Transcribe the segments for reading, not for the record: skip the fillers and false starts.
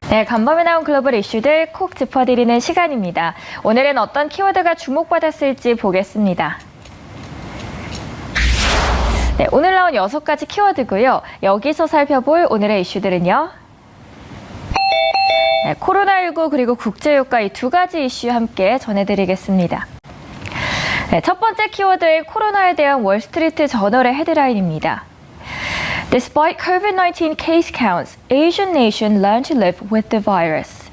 네, 간밤에 나온 글로벌 이슈들 콕 짚어드리는 시간입니다. 오늘은 어떤 키워드가 주목받았을지 보겠습니다. 네, 오늘 나온 6가지 키워드고요. 여기서 살펴볼 오늘의 이슈들은요. 네, 코로나19 그리고 국제유가 이 2가지 이슈 함께 전해드리겠습니다. 네, 첫 번째 키워드인 코로나에 대한 월스트리트 저널의 헤드라인입니다. Despite COVID-19 case counts, Asian nation learn to live with the virus.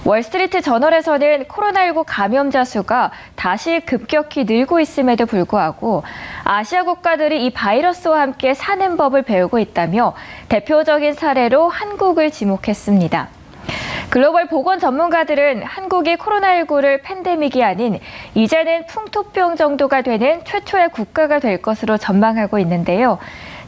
월스트리트 저널에서는 코로나19 감염자 수가 다시 급격히 늘고 있음에도 불구하고 아시아 국가들이 이 바이러스와 함께 사는 법을 배우고 있다며 대표적인 사례로 한국을 지목했습니다. 글로벌 보건 전문가들은 한국이 코로나19를 팬데믹이 아닌 이제는 풍토병 정도가 되는 최초의 국가가 될 것으로 전망하고 있는데요.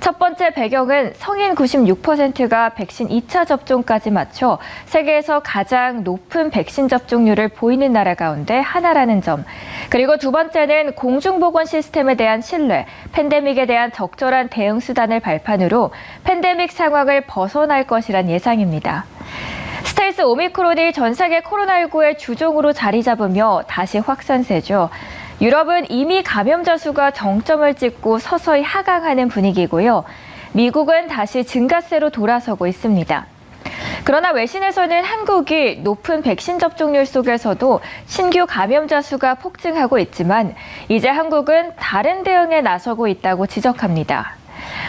첫 번째 배경은 성인 96%가 백신 2차 접종까지 마쳐 세계에서 가장 높은 백신 접종률을 보이는 나라 가운데 하나라는 점. 그리고 두 번째는 공중보건 시스템에 대한 신뢰, 팬데믹에 대한 적절한 대응 수단을 발판으로 팬데믹 상황을 벗어날 것이란 예상입니다. 스텔스 오미크론이 전 세계 코로나19의 주종으로 자리 잡으며 다시 확산세죠. 유럽은 이미 감염자 수가 정점을 찍고 서서히 하강하는 분위기고요. 미국은 다시 증가세로 돌아서고 있습니다. 그러나 외신에서는 한국이 높은 백신 접종률 속에서도 신규 감염자 수가 폭증하고 있지만 이제 한국은 다른 대응에 나서고 있다고 지적합니다.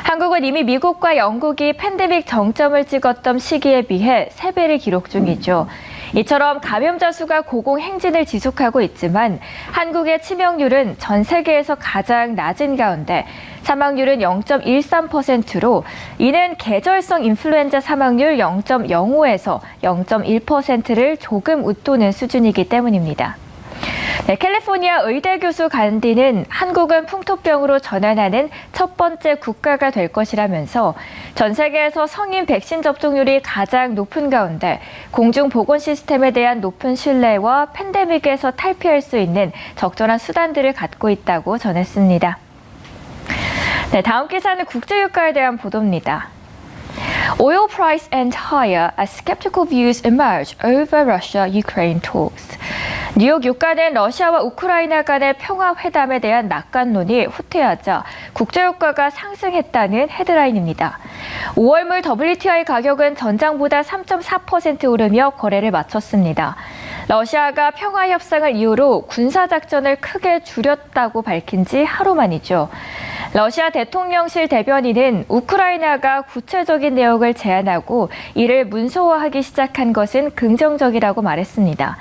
한국은 이미 미국과 영국이 팬데믹 정점을 찍었던 시기에 비해 3배를 기록 중이죠. 이처럼 감염자 수가 고공행진을 지속하고 있지만 한국의 치명률은 전 세계에서 가장 낮은 가운데 사망률은 0.13%로 이는 계절성 인플루엔자 사망률 0.05에서 0.1%를 조금 웃도는 수준이기 때문입니다. 네, 캘리포니아 의대 교수 간디는 한국은 풍토병으로 전환하는 첫 번째 국가가 될 것이라면서 전 세계에서 성인 백신 접종률이 가장 높은 가운데 공중보건 시스템에 대한 높은 신뢰와 팬데믹에서 탈피할 수 있는 적절한 수단들을 갖고 있다고 전했습니다. 네, 다음 기사는 국제유가에 대한 보도입니다. Oil price end higher as skeptical views emerge over Russia-Ukraine talks. 뉴욕 유가는 러시아와 우크라이나 간의 평화회담에 대한 낙관론이 후퇴하자 국제유가가 상승했다는 헤드라인입니다. 5월물 WTI 가격은 전장보다 3.4% 오르며 거래를 마쳤습니다. 러시아가 평화협상을 이유로 군사작전을 크게 줄였다고 밝힌 지 하루 만이죠. 러시아 대통령실 대변인은 우크라이나가 구체적인 내용을 제안하고 이를 문서화하기 시작한 것은 긍정적이라고 말했습니다.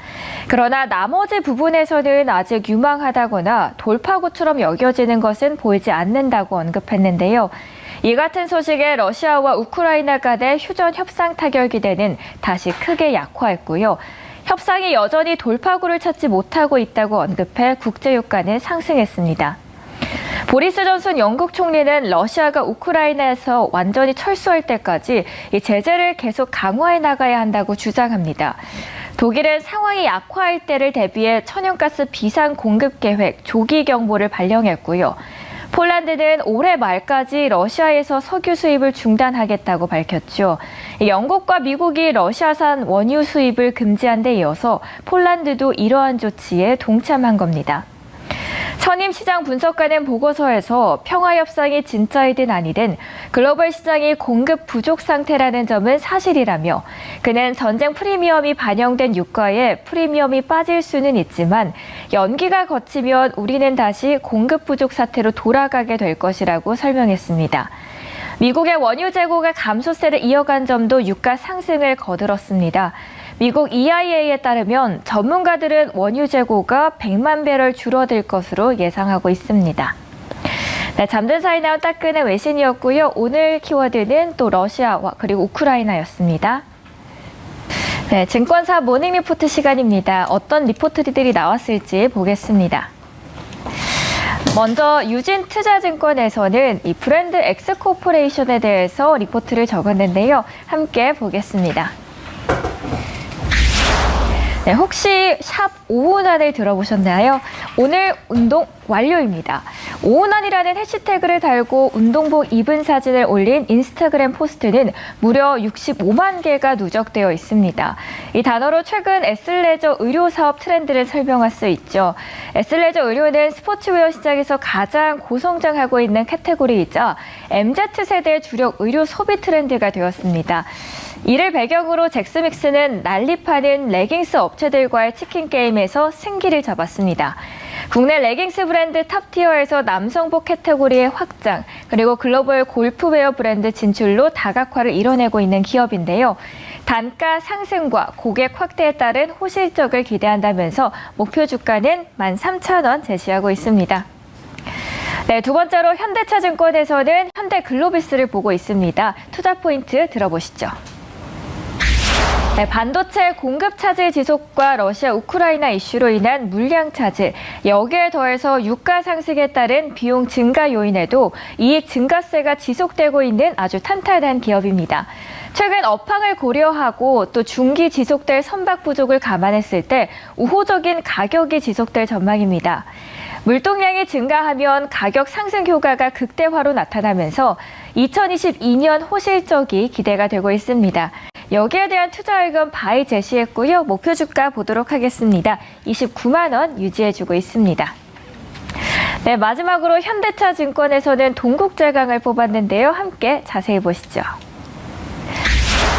그러나 나머지 부분에서는 아직 유망하다거나 돌파구처럼 여겨지는 것은 보이지 않는다고 언급했는데요. 이 같은 소식에 러시아와 우크라이나 간의 휴전 협상 타결 기대는 다시 크게 약화했고요. 협상이 여전히 돌파구를 찾지 못하고 있다고 언급해 국제유가는 상승했습니다. 보리스 존슨 영국 총리는 러시아가 우크라이나에서 완전히 철수할 때까지 이 제재를 계속 강화해 나가야 한다고 주장합니다. 독일은 상황이 약화할 때를 대비해 천연가스 비상 공급 계획 조기 경보를 발령했고요. 폴란드는 올해 말까지 러시아에서 석유 수입을 중단하겠다고 밝혔죠. 영국과 미국이 러시아산 원유 수입을 금지한 데 이어서 폴란드도 이러한 조치에 동참한 겁니다. 선임 시장 분석가는 보고서에서 평화협상이 진짜이든 아니든 글로벌 시장이 공급 부족 상태라는 점은 사실이라며 그는 전쟁 프리미엄이 반영된 유가에 프리미엄이 빠질 수는 있지만 연기가 거치면 우리는 다시 공급 부족 사태로 돌아가게 될 것이라고 설명했습니다. 미국의 원유 재고가 감소세를 이어간 점도 유가 상승을 거들었습니다. 미국 EIA에 따르면 전문가들은 원유 재고가 100만 배럴 줄어들 것으로 예상하고 있습니다. 네, 잠든 사이 나온 따끈한 외신이었고요. 오늘 키워드는 또 러시아와 그리고 우크라이나였습니다. 네, 증권사 모닝 리포트 시간입니다. 어떤 리포트들이 나왔을지 보겠습니다. 먼저 유진투자증권에서는 이 브랜드 엑스코퍼레이션에 대해서 리포트를 적었는데요. 함께 보겠습니다. 네, 혹시 샵 오운환을 들어보셨나요? 오늘 운동 완료입니다. 오운환이라는 해시태그를 달고 운동복 입은 사진을 올린 인스타그램 포스트는 무려 65만 개가 누적되어 있습니다. 이 단어로 최근 애슬레저 의료 사업 트렌드를 설명할 수 있죠. 애슬레저 의료는 스포츠웨어 시장에서 가장 고성장하고 있는 카테고리이자 MZ세대의 주력 의료 소비 트렌드가 되었습니다. 이를 배경으로 잭스믹스는 난립하는 레깅스 업체들과의 치킨 게임에서 승기를 잡았습니다. 국내 레깅스 브랜드 탑티어에서 남성복 카테고리의 확장, 그리고 글로벌 골프웨어 브랜드 진출로 다각화를 이뤄내고 있는 기업인데요. 단가 상승과 고객 확대에 따른 호실적을 기대한다면서 목표 주가는 13,000원 제시하고 있습니다. 네, 두 번째로 현대차증권에서는 현대글로비스를 보고 있습니다. 투자 포인트 들어보시죠. 네, 반도체 공급 차질 지속과 러시아 우크라이나 이슈로 인한 물량 차질, 여기에 더해서 유가 상승에 따른 비용 증가 요인에도 이익 증가세가 지속되고 있는 아주 탄탄한 기업입니다. 최근 업황을 고려하고 또 중기 지속될 선박 부족을 감안했을 때 우호적인 가격이 지속될 전망입니다. 물동량이 증가하면 가격 상승 효과가 극대화로 나타나면서 2022년 호실적이 기대가 되고 있습니다. 여기에 대한 투자의견 바이 제시했고요. 목표 주가 보도록 하겠습니다. 29만 원 유지해주고 있습니다. 네, 마지막으로 현대차증권에서는 동국제강을 뽑았는데요. 함께 자세히 보시죠.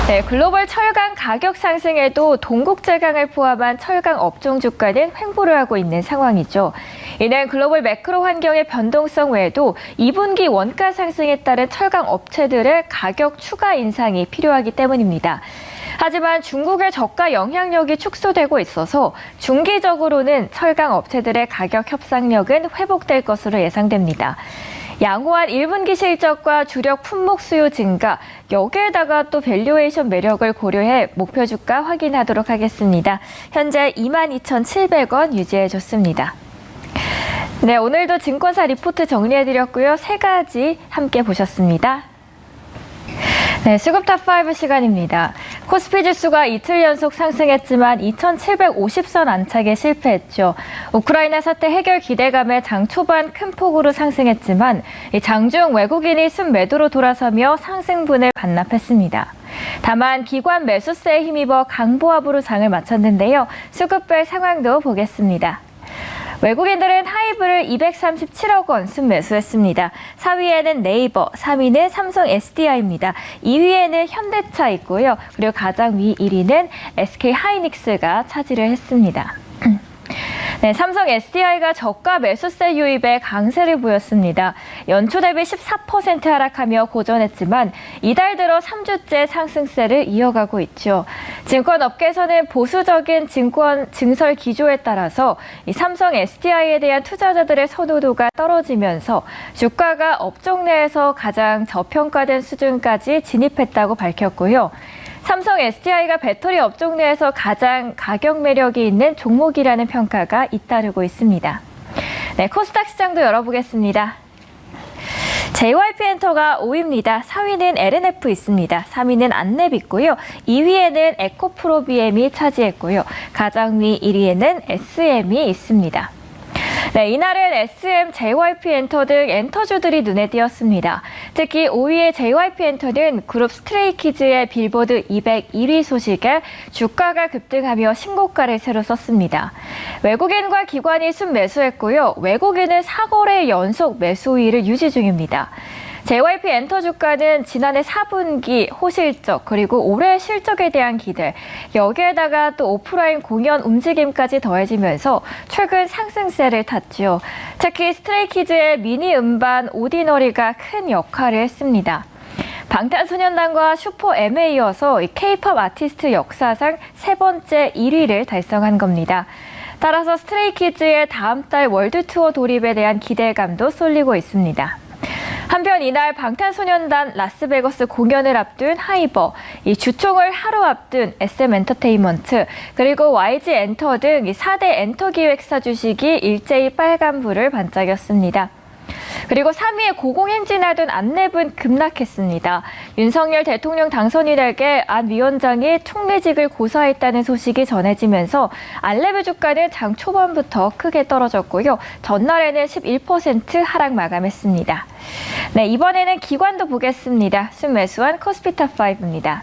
네, 글로벌 철강 가격 상승에도 동국제강을 포함한 철강 업종 주가는 횡보를 하고 있는 상황이죠. 이는 글로벌 매크로 환경의 변동성 외에도 2분기 원가 상승에 따른 철강 업체들의 가격 추가 인상이 필요하기 때문입니다. 하지만 중국의 저가 영향력이 축소되고 있어서 중기적으로는 철강 업체들의 가격 협상력은 회복될 것으로 예상됩니다. 양호한 1분기 실적과 주력 품목 수요 증가, 여기에다가 또 밸류에이션 매력을 고려해 목표 주가 확인하도록 하겠습니다. 현재 22,700원 유지해줬습니다. 네, 오늘도 증권사 리포트 정리해드렸고요. 세 가지 함께 보셨습니다. 네, 수급 탑5 시간입니다. 코스피 지수가 이틀 연속 상승했지만 2,750선 안착에 실패했죠. 우크라이나 사태 해결 기대감에 장 초반 큰 폭으로 상승했지만 장중 외국인이 순매도로 돌아서며 상승분을 반납했습니다. 다만 기관 매수세에 힘입어 강보합으로 장을 마쳤는데요. 수급별 상황도 보겠습니다. 외국인들은 하이브를 237억 원 순매수했습니다. 4위에는 네이버, 3위는 삼성 SDI입니다. 2위에는 현대차 있고요. 그리고 가장 위 1위는 SK하이닉스가 차지를 했습니다. 네, 삼성 SDI가 저가 매수세 유입에 강세를 보였습니다. 연초 대비 14% 하락하며 고전했지만 이달 들어 3주째 상승세를 이어가고 있죠. 증권업계에서는 보수적인 증권 증설 기조에 따라서 이 삼성 SDI에 대한 투자자들의 선호도가 떨어지면서 주가가 업종 내에서 가장 저평가된 수준까지 진입했다고 밝혔고요. 삼성 SDI가 배터리 업종 내에서 가장 가격 매력이 있는 종목이라는 평가가 잇따르고 있습니다. 네, 코스닥 시장도 열어보겠습니다. JYP엔터가 5위입니다. 4위는 LNF 있습니다. 3위는 안랩 있고요. 2위에는 에코프로비엠이 차지했고요. 가장 위 1위에는 SM이 있습니다. 네, 이날은 SM, JYP엔터 등 엔터주들이 눈에 띄었습니다. 특히 5위의 JYP엔터는 그룹 스트레이키즈의 빌보드 201위 소식에 주가가 급등하며 신고가를 새로 썼습니다. 외국인과 기관이 순매수했고요. 외국인은 4거래 연속 매수 우위를 유지 중입니다. JYP엔터 주가는 지난해 4분기 호실적 그리고 올해 실적에 대한 기대, 여기에다가 또 오프라인 공연 움직임까지 더해지면서 최근 상승세를 탔죠. 특히 스트레이키즈의 미니 음반 오디너리가 큰 역할을 했습니다. 방탄소년단과 슈퍼M에 이어서 K-팝 아티스트 역사상 세 번째 1위를 달성한 겁니다. 따라서 스트레이키즈의 다음 달 월드 투어 돌입에 대한 기대감도 쏠리고 있습니다. 한편 이날 방탄소년단 라스베거스 공연을 앞둔 하이버, 이 주총을 하루 앞둔 SM엔터테인먼트, 그리고 YG엔터 등 4대 엔터기획사 주식이 일제히 빨간불을 반짝였습니다. 그리고 3위에 고공행진하던 안랩은 급락했습니다. 윤석열 대통령 당선인에게 안 위원장이 총리직을 고사했다는 소식이 전해지면서 안랩의 주가는 장 초반부터 크게 떨어졌고요. 전날에는 11% 하락 마감했습니다. 네, 이번에는 기관도 보겠습니다. 순매수한 코스피탑5입니다.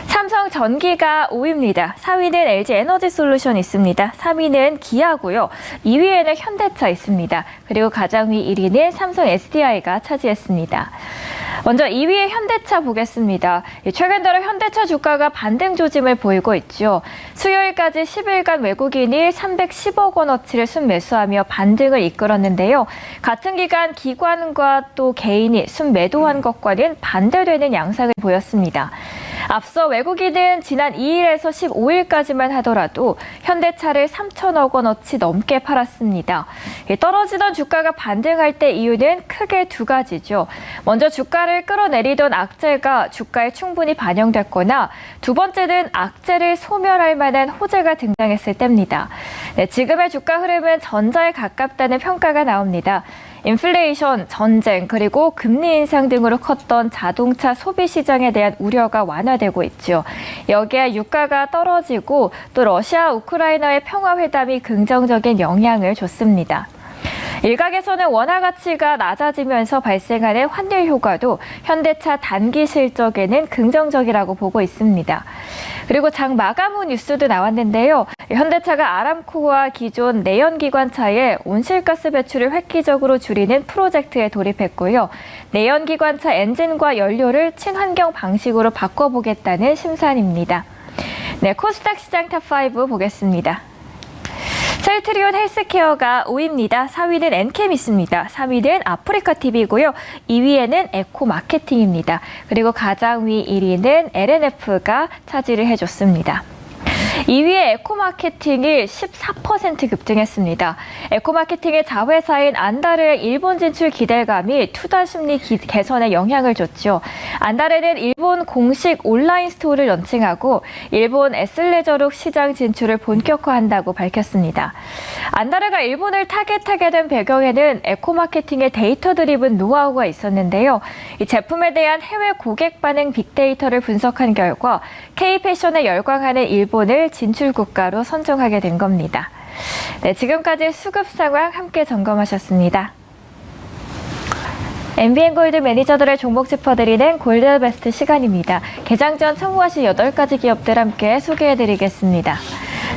삼성전기가 5위입니다. 4위는 LG에너지솔루션 있습니다. 3위는 기아고요. 2위에는 현대차 있습니다. 그리고 가장 위 1위는 삼성 SDI가 차지했습니다. 먼저 2위의 현대차 보겠습니다. 최근 들어 현대차 주가가 반등 조짐을 보이고 있죠. 수요일까지 10일간 외국인이 310억 원어치를 순매수하며 반등을 이끌었는데요. 같은 기간 기관과 또 개인이 순매도한 것과는 반대되는 양상을 보였습니다. 앞서 외국인은 지난 2일에서 15일까지만 하더라도 현대차를 3천억 원어치 넘게 팔았습니다. 떨어지던 주가가 반등할 때 이유는 크게 두 가지죠. 먼저 주가를 끌어내리던 악재가 주가에 충분히 반영됐거나 두 번째는 악재를 소멸할 만한 호재가 등장했을 때입니다. 네, 지금의 주가 흐름은 전자에 가깝다는 평가가 나옵니다. 인플레이션, 전쟁, 그리고 금리 인상 등으로 컸던 자동차 소비 시장에 대한 우려가 완화되고 있죠. 여기에 유가가 떨어지고 또 러시아, 우크라이나의 평화회담이 긍정적인 영향을 줬습니다. 일각에서는 원화 가치가 낮아지면서 발생하는 환율 효과도 현대차 단기 실적에는 긍정적이라고 보고 있습니다. 그리고 장 마감 후 뉴스도 나왔는데요. 현대차가 아람코와 기존 내연기관차의 온실가스 배출을 획기적으로 줄이는 프로젝트에 돌입했고요. 내연기관차 엔진과 연료를 친환경 방식으로 바꿔보겠다는 심산입니다. 네, 코스닥 시장 탑5 보겠습니다. 셀트리온 헬스케어가 5위입니다. 4위는 엔캠 있습니다. 3위는 아프리카TV고요. 2위에는 에코마케팅입니다. 그리고 가장 위 1위는 LNF가 차지를 해줬습니다. 2위의 에코마케팅이 14% 급등했습니다. 에코마케팅의 자회사인 안다르의 일본 진출 기대감이 투자 심리 개선에 영향을 줬죠. 안다르는 일본 공식 온라인 스토어를 런칭하고 일본 에슬레저룩 시장 진출을 본격화한다고 밝혔습니다. 안다르가 일본을 타겟하게 된 배경에는 에코마케팅의 데이터 드리븐 노하우가 있었는데요. 이 제품에 대한 해외 고객 반응 빅데이터를 분석한 결과 K-패션에 열광하는 일본을 진출 국가로 선정하게 된 겁니다. 네, 지금까지 수급 상황 함께 점검하셨습니다. MBN 골드 매니저들의 종목 짚어드리는 골드베스트 시간입니다. 개장 전 참고하실 8가지 기업들 함께 소개해드리겠습니다.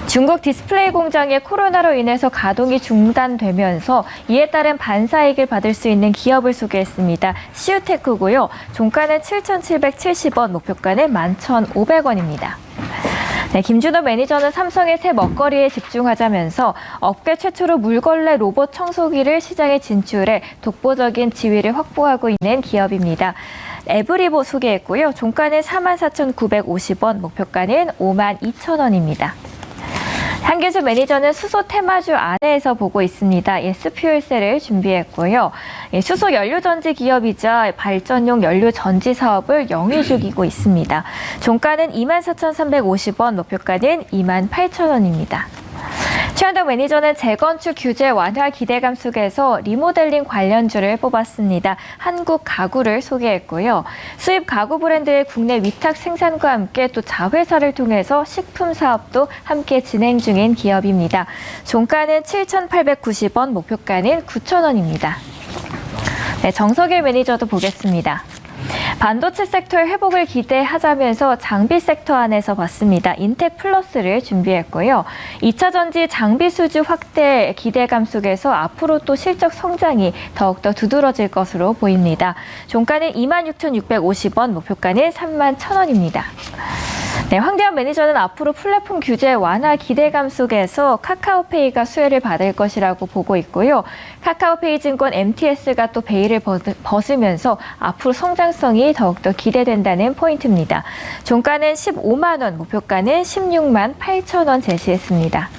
중국 디스플레이 공장의 코로나로 인해서 가동이 중단되면서 이에 따른 반사이익을 받을 수 있는 기업을 소개했습니다. 시우테크고요. 종가는 7,770원, 목표가는 11,500원입니다. 네, 김준호 매니저는 삼성의 새 먹거리에 집중하자면서 업계 최초로 물걸레 로봇 청소기를 시장에 진출해 독보적인 지위를 확보하고 있는 기업입니다. 에브리보 소개했고요. 종가는 44,950원, 목표가는 52,000원입니다. 한기수 매니저는 수소 테마주 안에서 보고 있습니다. 예스퓨얼셀을 준비했고요. 수소 연료전지 기업이자 발전용 연료전지 사업을 영위 죽이고 있습니다. 종가는 24,350원, 목표가는 28,000원입니다. 최한덕 매니저는 재건축 규제 완화 기대감 속에서 리모델링 관련주를 뽑았습니다. 한국 가구를 소개했고요. 수입 가구 브랜드의 국내 위탁 생산과 함께 또 자회사를 통해서 식품 사업도 함께 진행 중인 기업입니다. 종가는 7,890원, 목표가는 9,000원입니다. 네, 정석일 매니저도 보겠습니다. 반도체 섹터의 회복을 기대하자면서 장비 섹터 안에서 봤습니다. 인텍 플러스를 준비했고요. 2차 전지 장비 수주 확대 기대감 속에서 앞으로 또 실적 성장이 더욱더 두드러질 것으로 보입니다. 종가는 26,650원, 목표가는 31,000원입니다. 네, 황대현 매니저는 앞으로 플랫폼 규제 완화 기대감 속에서 카카오페이가 수혜를 받을 것이라고 보고 있고요. 카카오페이 증권 MTS가 또 베일을 벗으면서 앞으로 성장성이 더욱더 기대된다는 포인트입니다. 종가는 15만 원, 목표가는 16만 8천 원 제시했습니다.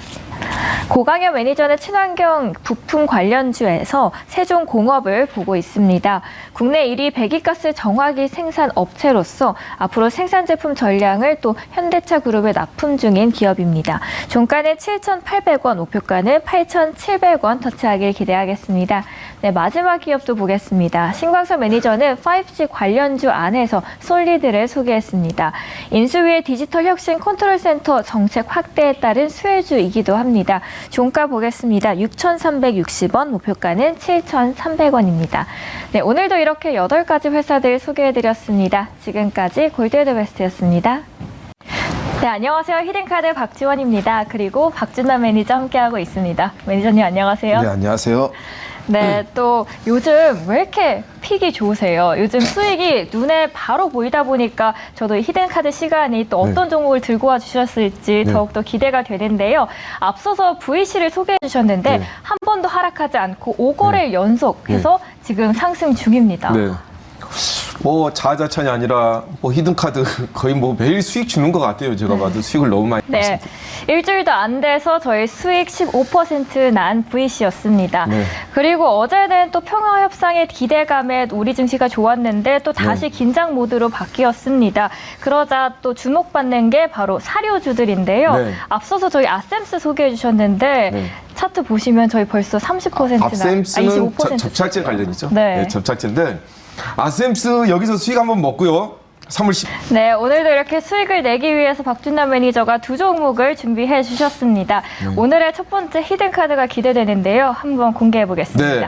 고강현 매니저는 친환경 부품 관련주에서 세종공업을 보고 있습니다. 국내 1위 배기가스 정화기 생산 업체로서 앞으로 생산 제품 전량을 또 현대차 그룹에 납품 중인 기업입니다. 종가는 7,800원, 목표가는 8,700원 터치하길 기대하겠습니다. 네, 마지막 기업도 보겠습니다. 신광석 매니저는 5G 관련주 안에서 솔리드를 소개했습니다. 인수위의 디지털 혁신 컨트롤 센터 정책 확대에 따른 수혜주이기도 합니다. 종가 보겠습니다. 6,360원, 목표가는 7,300원입니다. 네, 오늘도 이렇게 8가지 회사들 소개해드렸습니다. 지금까지 골드웨더베스트였습니다. 네, 안녕하세요. 히든카드 박지원입니다. 그리고 박준남 매니저 함께하고 있습니다. 매니저님 안녕하세요. 네, 안녕하세요. 네, 또 요즘 왜 이렇게 픽이 좋으세요? 요즘 수익이 눈에 바로 보이다 보니까 저도 히든카드 시간이 또 어떤 종목을 들고 와 주셨을지 더욱더 기대가 되는데요. 앞서서 VC를 소개해 주셨는데 한 번도 하락하지 않고 5거래일 연속해서 지금 상승 중입니다. 네. 뭐 자자찬이 아니라 뭐 히든카드 거의 뭐 매일 수익 주는 것 같아요. 제가 봐도 수익을 너무 많이 네, 일주일도 안 돼서 저희 수익 15%난 VC였습니다. 네. 그리고 어제는 또 평화협상의 기대감에 우리 증시가 좋았는데 또 다시 긴장 모드로 바뀌었습니다. 그러자 또 주목받는 게 바로 사료주들인데요. 네. 앞서서 저희 아셈스 소개해 주셨는데 차트 보시면 저희 벌써 30%나 아셈스는 25%. 접착제 관련이죠. 네. 접착제인데 아셈스 여기서 수익 한번 먹고요. 3월 10일. 네, 오늘도 이렇게 수익을 내기 위해서 박준남 매니저가 두 종목을 준비해 주셨습니다. 오늘의 첫 번째 히든카드가 기대되는데요. 한번 공개해 보겠습니다. 네.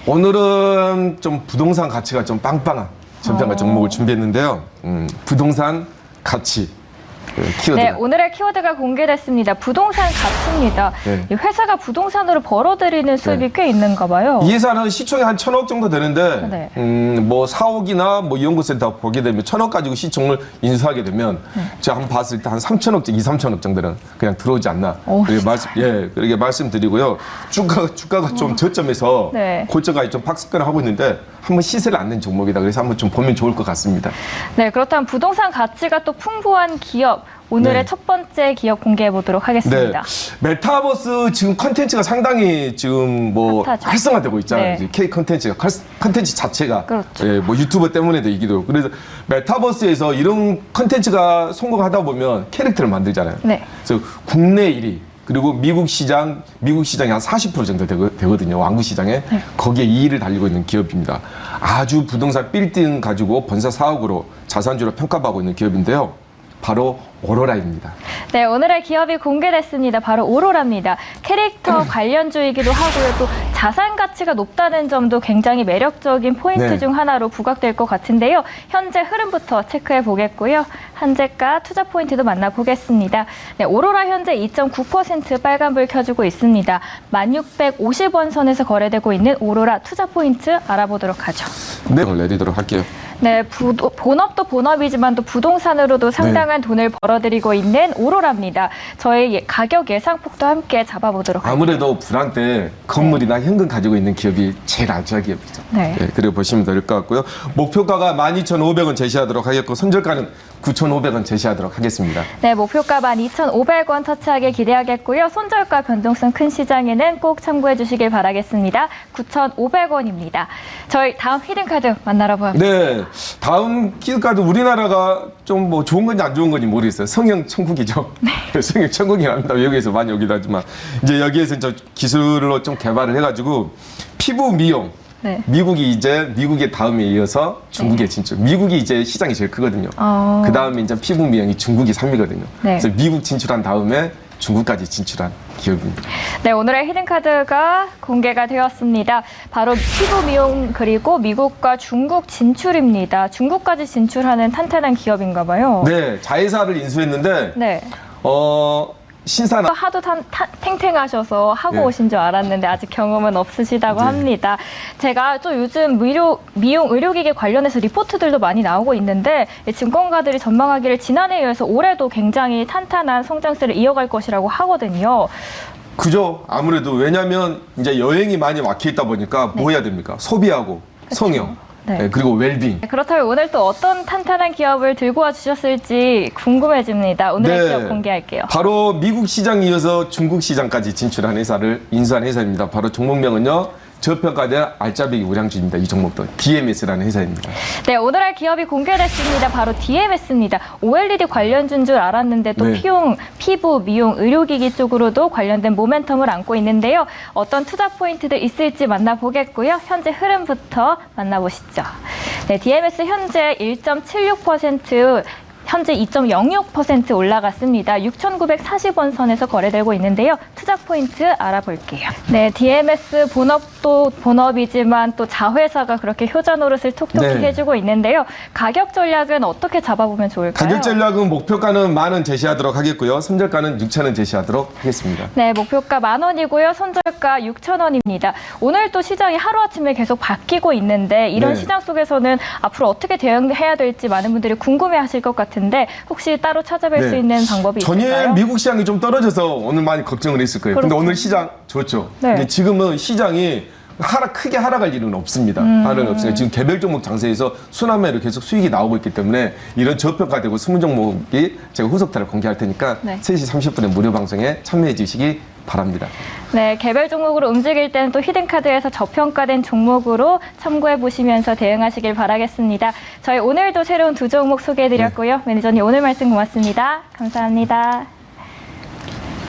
오늘은 좀 부동산 가치가 좀 빵빵한 전장가 종목을 준비했는데요. 부동산 가치. 키워드. 네, 오늘의 키워드가 공개됐습니다. 부동산 가치입니다. 네. 이 회사가 부동산으로 벌어들이는 수입이 꽤 있는가 봐요. 이 회사는 시총이 한 1,000억 정도 되는데, 뭐 4억이나 뭐 연구센터 보게 되면 1,000억 가지고 시총을 인수하게 되면, 제가 한번 봤을 때 한 3,000억, 2, 3,000억 정도는 그냥 들어오지 않나. 그렇게 말씀드리고요. 주가가 좀 저점에서 고점까지 좀 박스권을 하고 있는데, 한번 시세를 안낸 종목이다. 그래서 한번 좀 보면 좋을 것 같습니다. 네, 그렇다면 부동산 가치가 또 풍부한 기업, 오늘의 첫 번째 기업 공개해 보도록 하겠습니다. 네. 메타버스 지금 컨텐츠가 상당히 지금 뭐 핫하죠. 활성화되고 있잖아요. 이제 K 컨텐츠가 컨텐츠 자체가 그렇죠. 예, 뭐 유튜버 때문에도 이기도 하고. 그래서 메타버스에서 이런 컨텐츠가 성공하다 보면 캐릭터를 만들잖아요. 네. 그래서 국내 1위 그리고 미국 시장이 한 40% 정도 되거든요. 왕구 시장에. 거기에 2위를 달리고 있는 기업입니다. 아주 부동산 빌딩 가지고 본사 사옥으로 자산주로 평가받고 있는 기업인데요. 바로 오로라입니다. 네, 오늘의 기업이 공개됐습니다. 바로 오로라입니다. 캐릭터 관련주이기도 하고요. 또 자산 가치가 높다는 점도 굉장히 매력적인 포인트 중 하나로 부각될 것 같은데요. 현재 흐름부터 체크해 보겠고요. 현재가 투자 포인트도 만나보겠습니다. 네, 오로라 현재 2.9% 빨간불 켜주고 있습니다. 1650원 선에서 거래되고 있는 오로라 투자 포인트 알아보도록 하죠. 네, 내리도록 할게요. 네, 본업도 본업이지만 또 부동산으로도 상당한 돈을 벌어들이고 있는 오로라입니다. 저희 가격 예상폭도 함께 잡아보도록 할게요. 아무래도 불황 때 건물이나 현금 가지고 있는 기업이 제일 안전한 기업이죠. 네. 그리고 보시면 될 것 같고요. 목표가가 12,500원 제시하도록 하겠고 손절가는 9,500원 제시하도록 하겠습니다. 네, 목표가 12,500원 터치하게 기대하겠고요. 손절가 변동성 큰 시장에는 꼭 참고해 주시길 바라겠습니다. 9,500원입니다. 저희 다음 히든카드 만나러 보합니다. 네, 다음 키드카드 우리나라가 좀 뭐 좋은 건지 안 좋은 건지 모르겠어요. 성형 천국이죠. 성형 천국이랍니다. 외국에서 많이 오기도 하지만 이제 여기에서 저 기술로 좀 개발을 해가지고 피부 미용. 미국의 다음에 이어서 중국에 진출. 미국이 이제 시장이 제일 크거든요. 그 다음에 이제 피부 미용이 중국이 3위거든요. 그래서 미국 진출한 다음에 중국까지 진출한 기업입니다. 네, 오늘의 히든카드가 공개가 되었습니다. 바로 피부 미용 그리고 미국과 중국 진출입니다. 중국까지 진출하는 탄탄한 기업인가 봐요. 네, 자회사를 인수했는데 신산 하도 탱탱하셔서 하고 오신 줄 알았는데 아직 경험은 없으시다고 합니다. 제가 또 요즘 미용 의료기기 관련해서 리포트들도 많이 나오고 있는데 증권가들이 전망하기를 지난해에 이어서 올해도 굉장히 탄탄한 성장세를 이어갈 것이라고 하거든요. 그죠. 아무래도 왜냐하면 이제 여행이 많이 막혀 있다 보니까 뭐 해야 됩니까? 소비하고 성형. 그리고 웰빙. 그렇다면 오늘 또 어떤 탄탄한 기업을 들고 와 주셨을지 궁금해집니다. 오늘의 기업 공개할게요. 바로 미국 시장 이어서 중국 시장까지 진출한 회사를 인수한 회사입니다. 바로 종목명은요. 저평가된 알짜배기 우량주입니다. 이 종목도 DMS라는 회사입니다. 네, 오늘 할 기업이 공개됐습니다. 바로 DMS입니다. OLED 관련주인 줄 알았는데 또 네. 피부, 미용, 의료기기 쪽으로도 관련된 모멘텀을 안고 있는데요. 어떤 투자 포인트들 있을지 만나보겠고요. 현재 흐름부터 만나보시죠. 네, DMS 현재 1.76%, 현재 2.06% 올라갔습니다. 6,940원 선에서 거래되고 있는데요. 투자 포인트 알아볼게요. 네, DMS 본업도 본업이지만 또 자회사가 그렇게 효자 노릇을 톡톡히 네. 해주고 있는데요. 가격 전략은 어떻게 잡아보면 좋을까요? 가격 전략은 목표가는 10,000원 제시하도록 하겠고요. 손절가는 6,000원 제시하도록 하겠습니다. 네, 목표가 10,000원이고요. 손절가 6,000원입니다. 오늘 또 시장이 하루아침에 계속 바뀌고 있는데 이런 네. 시장 속에서는 앞으로 어떻게 대응해야 될지 많은 분들이 궁금해하실 것 같은데 혹시 따로 찾아뵐 수 있는 방법이 전일 있을까요? 미국 시장이 좀 떨어져서 오늘 많이 걱정을 했을 거예요. 근데 그렇죠. 오늘 시장 좋죠. 네. 근데 지금은 시장이 크게 하락할 일은 없습니다. 하락은 없어요. 지금 개별 종목 장세에서 순환매로 계속 수익이 나오고 있기 때문에 이런 저평가되고 숨은 종목이 제가 후속타를 공개할 테니까 네. 3시 30분에 무료 방송에 참여해 주시기 바랍니다. 네, 개별 종목으로 움직일 때는 또 히든카드에서 저평가된 종목으로 참고해 보시면서 대응하시길 바라겠습니다. 저희 오늘도 새로운 두 종목 소개해 드렸고요. 매니저님 오늘 말씀 고맙습니다. 감사합니다.